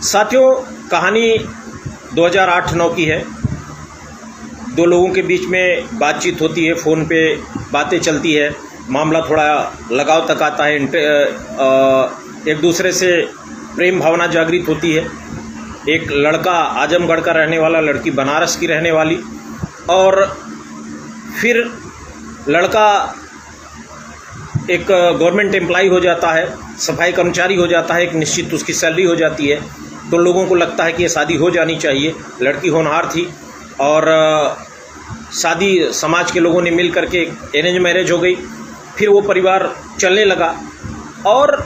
साथियों, कहानी 2008-9 की है। दो लोगों के बीच में बातचीत होती है, फ़ोन पे बातें चलती है, मामला थोड़ा लगाव तक आता है, एक दूसरे से प्रेम भावना जागृत होती है। एक लड़का आजमगढ़ का रहने वाला, लड़की बनारस की रहने वाली, और फिर लड़का एक गवर्नमेंट एम्प्लॉय हो जाता है, सफाई कर्मचारी हो जाता है, एक निश्चित उसकी सैलरी हो जाती है। तो लोगों को लगता है कि ये शादी हो जानी चाहिए। लड़की होनहार थी और शादी समाज के लोगों ने मिल करके अरेंज मैरिज हो गई। फिर वो परिवार चलने लगा और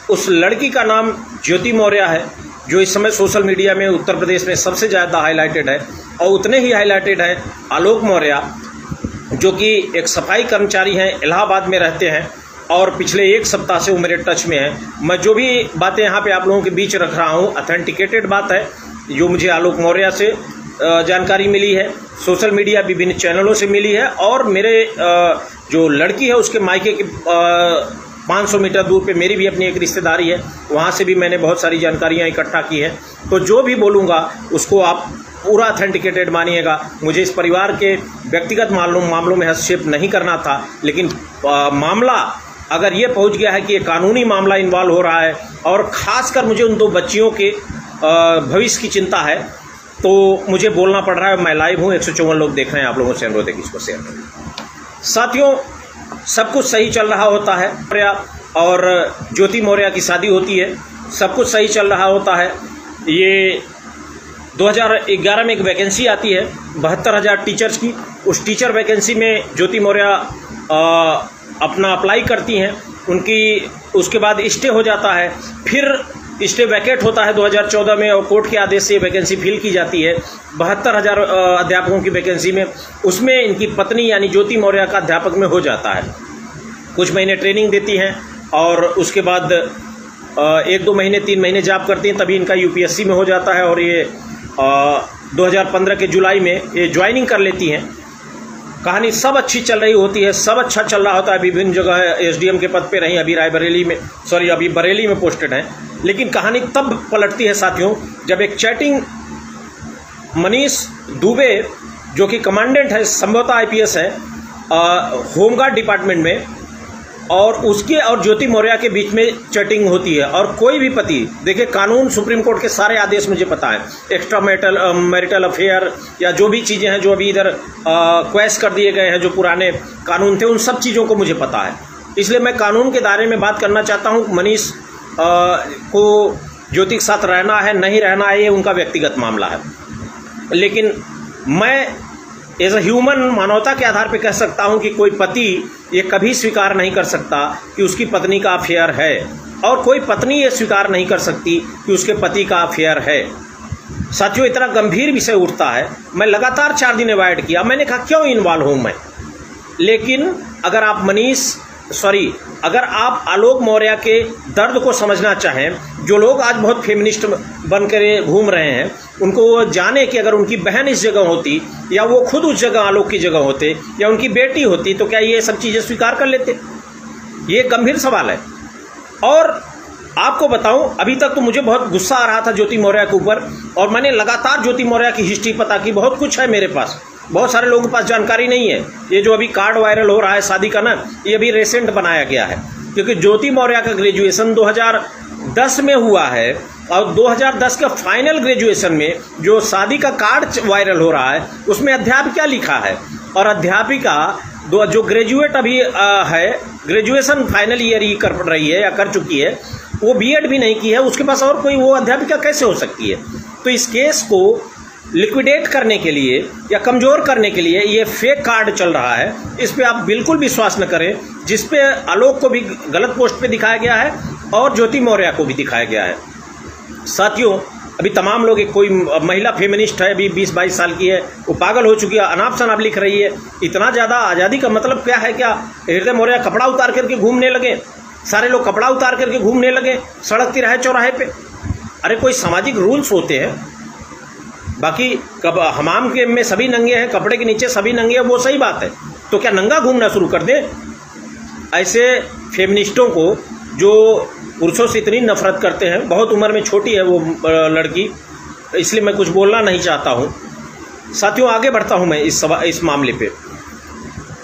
उस लड़की का नाम ज्योति मौर्य है, जो इस समय सोशल मीडिया में उत्तर प्रदेश में सबसे ज़्यादा हाईलाइटेड है। और उतने ही हाईलाइटेड है आलोक मौर्य, जो कि एक सफाई कर्मचारी हैं, इलाहाबाद में रहते हैं और पिछले एक सप्ताह से वो मेरे टच में है। मैं जो भी बातें यहाँ पे आप लोगों के बीच रख रहा हूँ, ऑथेंटिकेटेड बात है, जो मुझे आलोक मौर्य से जानकारी मिली है, सोशल मीडिया विभिन्न चैनलों से मिली है, और मेरे जो लड़की है उसके मायके के 500 मीटर दूर पे मेरी भी अपनी एक रिश्तेदारी है, वहाँ से भी मैंने बहुत सारी जानकारियाँ इकट्ठा की हैं। तो जो भी बोलूँगा उसको आप पूरा ऑथेंटिकेटेड मानिएगा। मुझे इस परिवार के व्यक्तिगत मामलों में हस्तक्षेप नहीं करना था, लेकिन मामला अगर ये पहुंच गया है कि ये कानूनी मामला इन्वॉल्व हो रहा है और ख़ासकर मुझे उन दो बच्चियों के भविष्य की चिंता है, तो मुझे बोलना पड़ रहा है। मैं लाइव हूँ, 154 लोग देख रहे हैं, आप लोगों से अनुरोध है कि इसको शेयर करें। साथियों, सब कुछ सही चल रहा होता है और ज्योति मौर्य की शादी होती है, सब कुछ सही चल रहा होता है। ये 2011 में एक वैकेंसी आती है 72,000 टीचर्स की। उस टीचर वैकेंसी में ज्योति मौर्य अपना अप्लाई करती हैं, उनकी उसके बाद स्टे हो जाता है, फिर स्टे वैकेट होता है 2014 में और कोर्ट के आदेश से वैकेंसी फिल की जाती है 72,000 अध्यापकों की वैकेंसी में। उसमें इनकी पत्नी यानी ज्योति मौर्य का अध्यापक में हो जाता है। कुछ महीने ट्रेनिंग देती हैं और उसके बाद 1-2 महीने 3 महीने जॉब करती हैं, तभी इनका यूपीएससी में हो जाता है और ये 2015 के जुलाई में ये ज्वाइनिंग कर लेती हैं। कहानी सब अच्छी चल रही होती है, सब अच्छा चल रहा होता है। विभिन्न जगह एसडीएम के पद पे रही, अभी बरेली में पोस्टेड हैं। लेकिन कहानी तब पलटती है साथियों, जब एक चैटिंग मनीष दुबे, जो कि कमांडेंट है, संभवतः आईपीएस है, होमगार्ड डिपार्टमेंट में, और उसके और ज्योति मौर्य के बीच में चैटिंग होती है। और कोई भी पति, देखिए कानून, सुप्रीम कोर्ट के सारे आदेश मुझे पता है, एक्स्ट्रा मैरिटल अफेयर या जो भी चीज़ें हैं जो अभी इधर क्वैश कर दिए गए हैं, जो पुराने कानून थे, उन सब चीज़ों को मुझे पता है। इसलिए मैं कानून के दायरे में बात करना चाहता हूँ। मनीष को ज्योति के साथ रहना है नहीं रहना है, ये उनका व्यक्तिगत मामला है। लेकिन मैं एज अ ह्यूमन, मानवता के आधार पर कह सकता हूं कि कोई पति ये कभी स्वीकार नहीं कर सकता कि उसकी पत्नी का अफेयर है, और कोई पत्नी ये स्वीकार नहीं कर सकती कि उसके पति का अफेयर है। साथियों, इतना गंभीर विषय उठता है। मैं लगातार 4 दिन अवॉइड किया, मैंने कहा क्यों इन्वॉल्व हूं मैं। लेकिन अगर आप आलोक मौर्य के दर्द को समझना चाहें, जो लोग आज बहुत फेमिनिस्ट बनकर घूम रहे हैं, उनको वो जाने कि अगर उनकी बहन इस जगह होती, या वो खुद उस जगह आलोक की जगह होते, या उनकी बेटी होती, तो क्या ये सब चीज़ें स्वीकार कर लेते? ये गंभीर सवाल है। और आपको बताऊं, अभी तक तो मुझे बहुत गुस्सा आ रहा था ज्योति मौर्य के ऊपर, और मैंने लगातार ज्योति मौर्य की हिस्ट्री पता की। बहुत कुछ है मेरे पास, बहुत सारे लोगों के पास जानकारी नहीं है। ये जो अभी कार्ड वायरल हो रहा है शादी का ना, ये अभी रिसेंट बनाया गया है, क्योंकि ज्योति मौर्य का ग्रेजुएशन 2010 में हुआ है, और 2010 के फाइनल ग्रेजुएशन में जो शादी का कार्ड वायरल हो रहा है, उसमें अध्यापिका लिखा है। और अध्यापिका जो ग्रेजुएट अभी है, ग्रेजुएशन फाइनल ईयर ही कर रही है या कर चुकी है, वो बीएड भी नहीं की है, उसके पास और कोई वो अध्यापिका कैसे हो सकती है? तो इस केस को लिक्विडेट करने के लिए या कमज़ोर करने के लिए ये फेक कार्ड चल रहा है। इस पे आप बिल्कुल विश्वास न करें, जिस पे आलोक को भी गलत पोस्ट पे दिखाया गया है और ज्योति मौर्य को भी दिखाया गया है। साथियों, अभी तमाम लोग, कोई महिला फेमिनिस्ट है, अभी 20-22 साल की है, वो पागल हो चुकी है, अनाप शनाप लिख रही है। इतना ज़्यादा आज़ादी का मतलब क्या है? क्या हृदय मौर्य कपड़ा उतार करके घूमने लगे? सारे लोग कपड़ा उतार करके घूमने लगे सड़क, तिराहे, चौराहे पे? अरे कोई सामाजिक रूल्स होते हैं। बाकी हमाम के में सभी नंगे हैं, कपड़े के नीचे सभी नंगे हैं, वो सही बात है। तो क्या नंगा घूमना शुरू कर दें? ऐसे फेमिनिस्टों को जो पुरुषों से इतनी नफरत करते हैं। बहुत उम्र में छोटी है वो लड़की, इसलिए मैं कुछ बोलना नहीं चाहता हूँ। साथियों, आगे बढ़ता हूँ मैं इस मामले पे।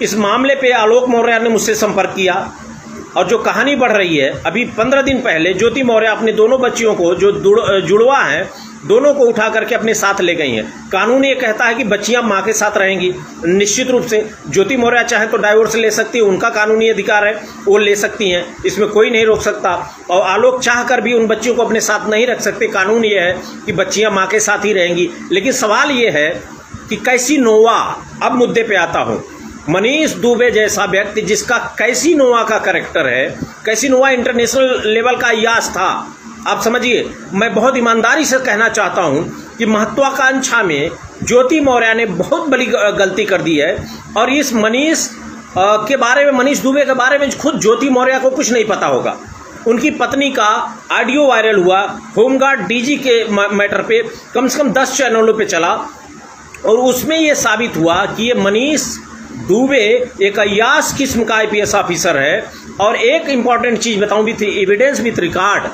इस मामले पे आलोक मौर्य ने मुझसे संपर्क किया और जो कहानी बढ़ रही है, अभी 15 दिन पहले ज्योति मौर्य अपने दोनों बच्चियों को, जो जुड़वा हैं, दोनों को उठा करके अपने साथ ले गई हैं। कानून ये कहता है कि बच्चियां मां के साथ रहेंगी। निश्चित रूप से ज्योति मौर्य चाहे तो डाइवोर्स ले सकती है, उनका कानूनी अधिकार है, वो ले सकती हैं, इसमें कोई नहीं रोक सकता। और आलोक चाह कर भी उन बच्चियों को अपने साथ नहीं रख सकते। कानून ये है कि बच्चियां माँ के साथ ही रहेंगी। लेकिन सवाल ये है कि कैसीनोवा, अब मुद्दे पे आता हूँ। मनीष दुबे जैसा व्यक्ति जिसका कैसीनोवा का कैरेक्टर है, कैसीनोवा इंटरनेशनल लेवल का अय्याश था। आप समझिए, मैं बहुत ईमानदारी से कहना चाहता हूं कि महत्वाकांक्षा में ज्योति मौर्य ने बहुत बड़ी गलती कर दी है। और इस मनीष के बारे में, मनीष दुबे के बारे में खुद ज्योति मौर्य को कुछ नहीं पता होगा। उनकी पत्नी का ऑडियो वायरल हुआ, होमगार्ड डीजी के मैटर पे कम से कम 10 चैनलों पे चला और उसमें ये साबित हुआ कि ये मनीष दुबे एक अय्याश किस्म का आईपीएस ऑफिसर है। और एक इंपॉर्टेंट चीज़ बताऊं भी थी, एविडेंस विथ रिकॉर्ड।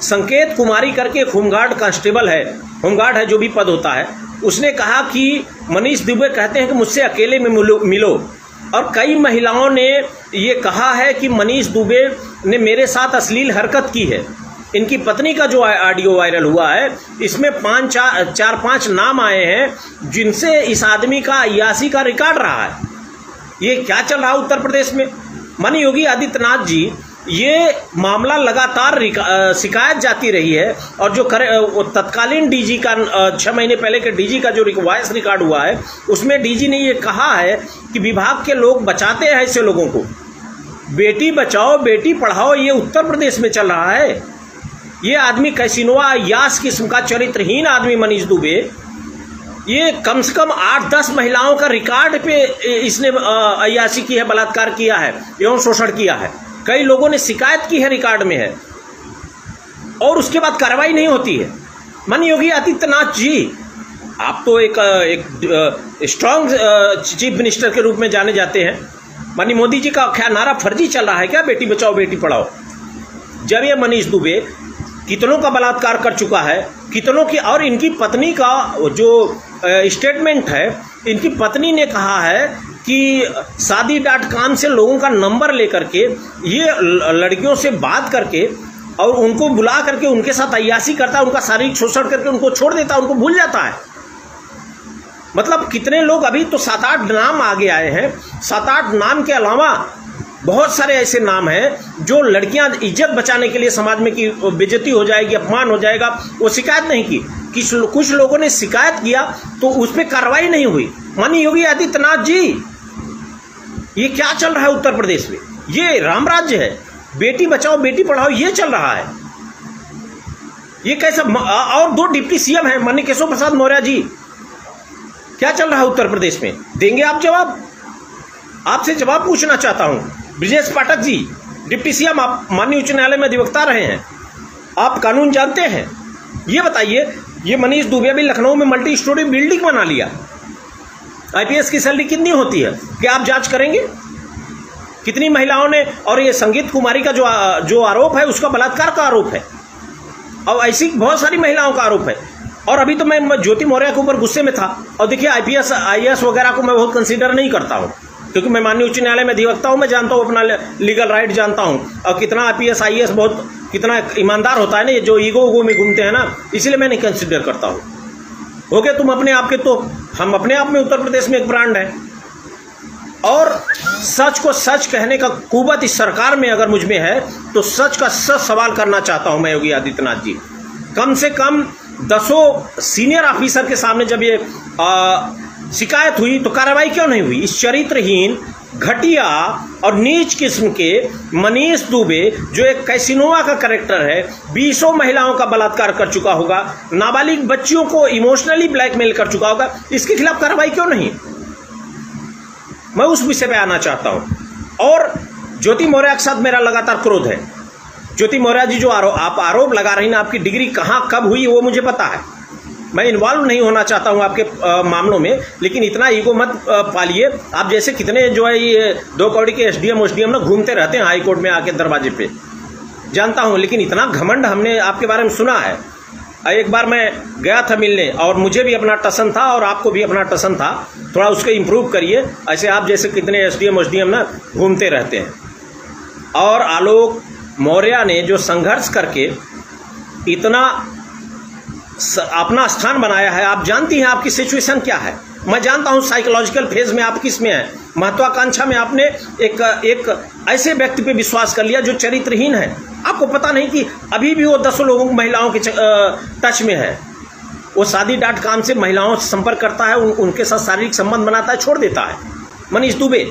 संकेत कुमारी करके एक होमगार्ड कांस्टेबल है, होमगार्ड है जो भी पद होता है, उसने कहा कि मनीष दुबे कहते हैं कि मुझसे अकेले में मिलो। और कई महिलाओं ने ये कहा है कि मनीष दुबे ने मेरे साथ अश्लील हरकत की है। इनकी पत्नी का जो ऑडियो वायरल हुआ है, इसमें 4-5 नाम आए हैं जिनसे इस आदमी का अय्याशी का रिकॉर्ड रहा है। ये क्या चल रहा है उत्तर प्रदेश में? माननीय योगी आदित्यनाथ जी, ये मामला लगातार शिकायत जाती रही है। और जो तत्कालीन डीजी का 6 महीने पहले के डीजी का जो वॉइस रिकॉर्ड हुआ है, उसमें डीजी ने ये कहा है कि विभाग के लोग बचाते हैं ऐसे लोगों को। बेटी बचाओ बेटी पढ़ाओ, ये उत्तर प्रदेश में चल रहा है। ये आदमी कैसीनोवा अय्याश किस्म का चरित्रहीन आदमी मनीष दुबे, ये कम से कम 8-10 महिलाओं का रिकॉर्ड पे इसने अय्याशी की है, बलात्कार किया है, यौन शोषण किया है। कई लोगों ने शिकायत की है, रिकॉर्ड में है, और उसके बाद कार्रवाई नहीं होती है। माननीय योगी आदित्यनाथ जी, आप तो एक स्ट्रांग चीफ मिनिस्टर के रूप में जाने जाते हैं। माननीय मोदी जी का क्या नारा फर्जी चल रहा है क्या, बेटी बचाओ बेटी पढ़ाओ? जब ये मनीष दुबे कितनों का बलात्कार कर चुका है, कितनों की, और इनकी पत्नी का जो स्टेटमेंट है, इनकी पत्नी ने कहा है कि शादी.com से लोगों का नंबर लेकर के, ये लड़कियों से बात करके और उनको बुला करके उनके साथ अय्याशी करता है, उनका शारीरिक शोषण करके उनको छोड़ देता है, उनको भूल जाता है। मतलब कितने लोग, अभी तो 7-8 नाम आगे आए हैं। 7-8 नाम के अलावा बहुत सारे ऐसे नाम हैं जो लड़कियां इज्जत बचाने के लिए समाज में की बेइज्जती हो जाएगी, अपमान हो जाएगा, वो शिकायत नहीं की। कुछ लोगों ने शिकायत किया तो उस पर कार्रवाई नहीं हुई। माननीय योगी आदित्यनाथ जी, ये क्या चल रहा है उत्तर प्रदेश में? ये राम राज्य है, बेटी बचाओ बेटी पढ़ाओ ये चल रहा है। ये कैसा? और 2 डिप्टी सीएम हैं, माननीय केशव प्रसाद मौर्य जी, क्या चल रहा है उत्तर प्रदेश में? देंगे आप जवाब? आपसे जवाब पूछना चाहता हूं। ब्रजेश पाठक जी, डिप्टी सीएम, आप माननीय उच्च न्यायालय में अधिवक्ता रहे हैं, आप कानून जानते हैं। ये बताइए, ये मनीष दुबे भी लखनऊ में मल्टी स्टोरी बिल्डिंग बना लिया। आईपीएस की सैलरी कितनी होती है, क्या आप जांच करेंगे? कितनी महिलाओं ने, और ये संगीत कुमारी का जो आरोप है, उसका बलात्कार का आरोप है, और ऐसी बहुत सारी महिलाओं का आरोप है। और अभी तो मैं ज्योति मौर्य के ऊपर गुस्से में था। और देखिए, आईएएस वगैरह को मैं बहुत कंसीडर नहीं करता हूँ, क्योंकि मैं माननीय उच्च न्यायालय में अधिवक्ता हूँ, मैं जानता हूँ, अपना लीगल राइट जानता हूँ, और कितना आईपीएस आईएएस बहुत कितना ईमानदार होता है ना, ये जो ईगो में घूमते हैं ना, इसलिए मैं नहीं कंसिडर करता हूँ। हो गए तुम अपने आप के, तो हम अपने आप में उत्तर प्रदेश में एक ब्रांड है। और सच को सच कहने का कुवत इस सरकार में अगर मुझ में है, तो सच का सच सवाल करना चाहता हूँ मैं योगी आदित्यनाथ जी। कम से कम 10 सीनियर ऑफिसर के सामने जब ये शिकायत हुई तो कार्रवाई क्यों नहीं हुई? इस चरित्रहीन, घटिया और नीच किस्म के मनीष दुबे, जो एक कैसीनोवा का कैरेक्टर है, 20 महिलाओं का बलात्कार कर चुका होगा, नाबालिग बच्चियों को इमोशनली ब्लैकमेल कर चुका होगा, इसके खिलाफ कार्रवाई क्यों नहीं? मैं उस विषय पे आना चाहता हूं। और ज्योति मौर्य के साथ मेरा लगातार क्रोध है। ज्योति मौर्य जी, जो आप आरोप लगा रही हैं, आपकी डिग्री कहाँ कब हुई वो मुझे पता है। मैं इन्वॉल्व नहीं होना चाहता हूं आपके मामलों में, लेकिन इतना ईगो मत पालिए। आप जैसे कितने जो है ये 2 कौड़ी के एसडीएम ना घूमते रहते हैं हाई कोर्ट में आके दरवाजे पे, जानता हूं, लेकिन इतना घमंड हमने आपके बारे में सुना है। एक बार मैं गया था मिलने, और मुझे भी अपना टसन था और आपको भी अपना टसन था, थोड़ा उसको इम्प्रूव करिए। ऐसे आप जैसे कितने एसडीएम ना घूमते रहते हैं। और आलोक मौर्य ने जो संघर्ष करके इतना अपना स्थान बनाया है, आप जानती हैं आपकी सिचुएशन क्या है। मैं जानता हूं साइकोलॉजिकल फेज में आप किस में है, महत्वाकांक्षा में आपने एक ऐसे व्यक्ति पे विश्वास कर लिया जो चरित्रहीन है। आपको पता नहीं कि अभी भी वो 10 लोगों महिलाओं के टच में है। वो शादी.com से महिलाओं से संपर्क करता है, उनके साथ शारीरिक संबंध बनाता है, छोड़ देता है। मनीष दुबे,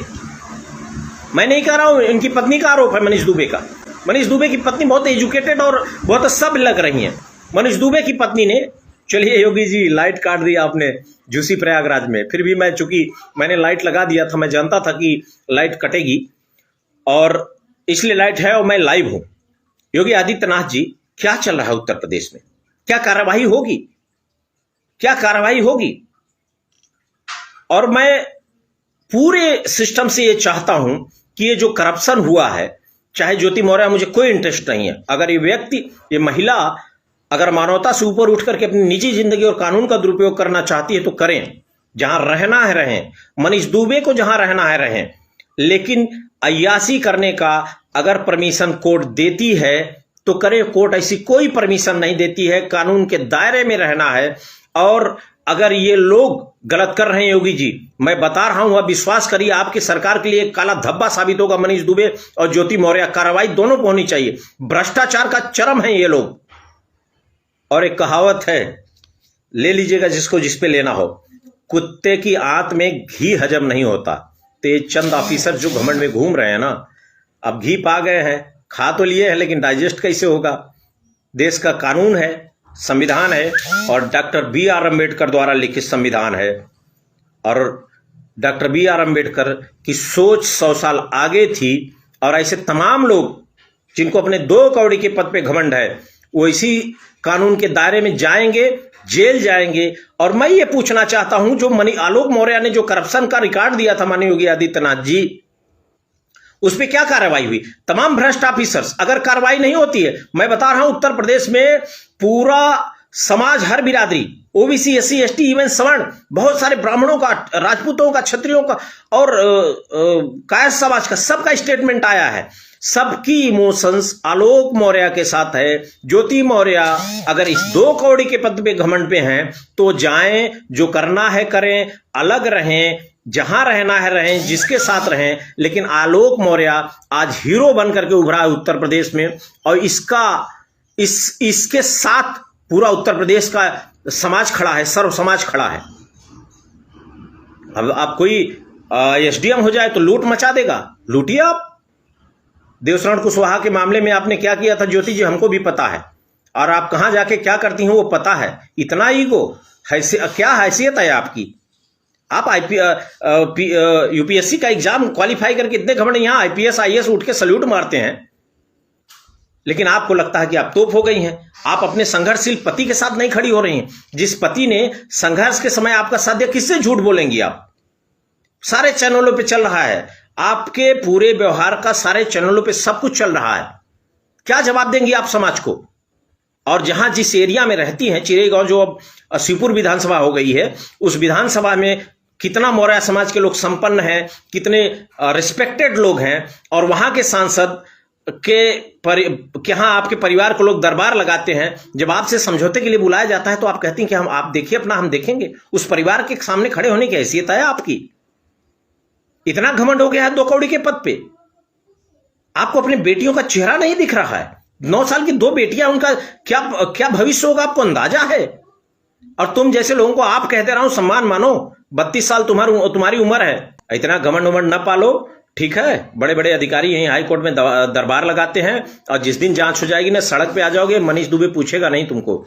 मैं नहीं कह रहा हूं, इनकी पत्नी का आरोप है मनीष दुबे का। मनीष दुबे की पत्नी बहुत एजुकेटेड और बहुत सभ्य लग रही हैं। मनीष दुबे की पत्नी ने, चलिए योगी जी लाइट काट दी आपने झूसी प्रयागराज में, फिर भी मैं चूंकि मैंने लाइट लगा दिया था, मैं जानता था कि लाइट कटेगी और इसलिए लाइट है और मैं लाइव हूं। योगी आदित्यनाथ जी, क्या चल रहा है उत्तर प्रदेश में? क्या कार्रवाई होगी? क्या कार्रवाई होगी? और मैं पूरे सिस्टम से ये चाहता हूं कि ये जो करप्शन हुआ है, चाहे ज्योति मौर्य, मुझे कोई इंटरेस्ट नहीं है। अगर ये व्यक्ति, ये महिला अगर मानवता से ऊपर उठ करके अपनी निजी जिंदगी और कानून का दुरुपयोग करना चाहती है तो करें, जहां रहना है रहें। मनीष दुबे को जहां रहना है रहें, लेकिन अय्यासी करने का अगर परमिशन कोर्ट देती है तो करे। कोर्ट ऐसी कोई परमिशन नहीं देती है, कानून के दायरे में रहना है। और अगर ये लोग गलत कर रहे हैं योगी जी, मैं बता रहा हूं, अब विश्वास करिए, आपकी सरकार के लिए एक काला धब्बा साबित होगा। मनीष दुबे और ज्योति मौर्य, कार्रवाई दोनों को होनी चाहिए। भ्रष्टाचार का चरम है ये लोग। और एक कहावत है, ले लीजिएगा जिसको जिस पे लेना हो, कुत्ते की आंत में घी हजम नहीं होता। तो ये चंद ऑफिसर जो घमंड में घूम रहे हैं ना, अब घी पा गए हैं, खा तो लिए हैं, लेकिन डाइजेस्ट कैसे होगा? देश का कानून है, संविधान है, और डॉक्टर B.R. अम्बेडकर द्वारा लिखित संविधान है। और डॉक्टर B.R. अम्बेडकर की सोच 100 साल आगे थी। और ऐसे तमाम लोग जिनको अपने 2 कौड़ी के पद पे घमंड है, वो इसी कानून के दायरे में जाएंगे, जेल जाएंगे। और मैं ये पूछना चाहता हूं, जो आलोक मौर्य ने जो करप्शन का रिकॉर्ड दिया था माननीय योगी आदित्यनाथ जी, उस पर क्या कार्रवाई हुई? तमाम भ्रष्ट ऑफिसर्स, अगर कार्रवाई नहीं होती है, मैं बता रहा हूं उत्तर प्रदेश में पूरा समाज, हर बिरादरी, ओबीसी, SC, ST, इवन सवर्ण, बहुत सारे ब्राह्मणों का, राजपूतों का, क्षत्रियों का और कायर समाज का, सबका स्टेटमेंट आया है। सबकी इमोशंस आलोक मौर्य के साथ है। ज्योति मौर्य अगर इस 2 कौड़ी के पद पे घमंड पे हैं तो जाएं, जो करना है करें, अलग रहें, जहां रहना है रहें, जिसके साथ रहें। लेकिन आलोक मौर्य आज हीरो बन करके उभरा है उत्तर प्रदेश में, और इसके साथ पूरा उत्तर प्रदेश का समाज खड़ा है, सर्व समाज खड़ा है। अब आप कोई SDM हो जाए तो लूट मचा देगा, लूटिए आप। देवशरण कुशवाहा के मामले में आपने क्या किया था ज्योति जी, हमको भी पता है, और आप कहां जाके क्या करती हैं वो पता है। इतना ईगो, क्या हैसियत है आपकी? आप UPSC का एग्जाम क्वालिफाई करके इतने घमंड, यहां IPS IAS उठ के सल्यूट मारते हैं, लेकिन आपको लगता है कि आप तोप हो गई हैं। आप अपने संघर्षशील पति के साथ नहीं खड़ी हो रही हैं। जिस पति ने संघर्ष के समय आपका साथ दिया, किससे झूठ बोलेंगी आप? सारे चैनलों पे चल रहा है, आपके पूरे व्यवहार का सारे चैनलों पे सब कुछ चल रहा है। क्या जवाब देंगी आप समाज को? और जहां जिस एरिया में रहती हैं, चिरेगांव जो अब शिवपुर विधानसभा हो गई है, उस विधानसभा में कितना मौर्य समाज के लोग संपन्न हैं, कितने रिस्पेक्टेड लोग हैं, और वहां के सांसद के यहां आपके परिवार को लोग दरबार लगाते हैं। जब आपसे समझौते के लिए बुलाया जाता है तो आप कहती हैं कि आप देखिए अपना, हम देखेंगे। उस परिवार के सामने खड़े होने की हैसियत है आपकी? इतना घमंड हो गया है 2 कौड़ी के पद पे। आपको अपनी बेटियों का चेहरा नहीं दिख रहा है। 9 साल की 2 बेटियां, उनका क्या भविष्य होगा आपको अंदाजा है? और तुम जैसे लोगों को आप कहते रहो सम्मान मानो, 32 साल तुम्हारी उम्र है। इतना घमंड उमंड न पालो, ठीक है? बड़े बड़े अधिकारी यहीं हाई कोर्ट में दरबार लगाते हैं, और जिस दिन जांच हो जाएगी ना, सड़क पे आ जाओगे, मनीष दुबे पूछेगा नहीं तुमको।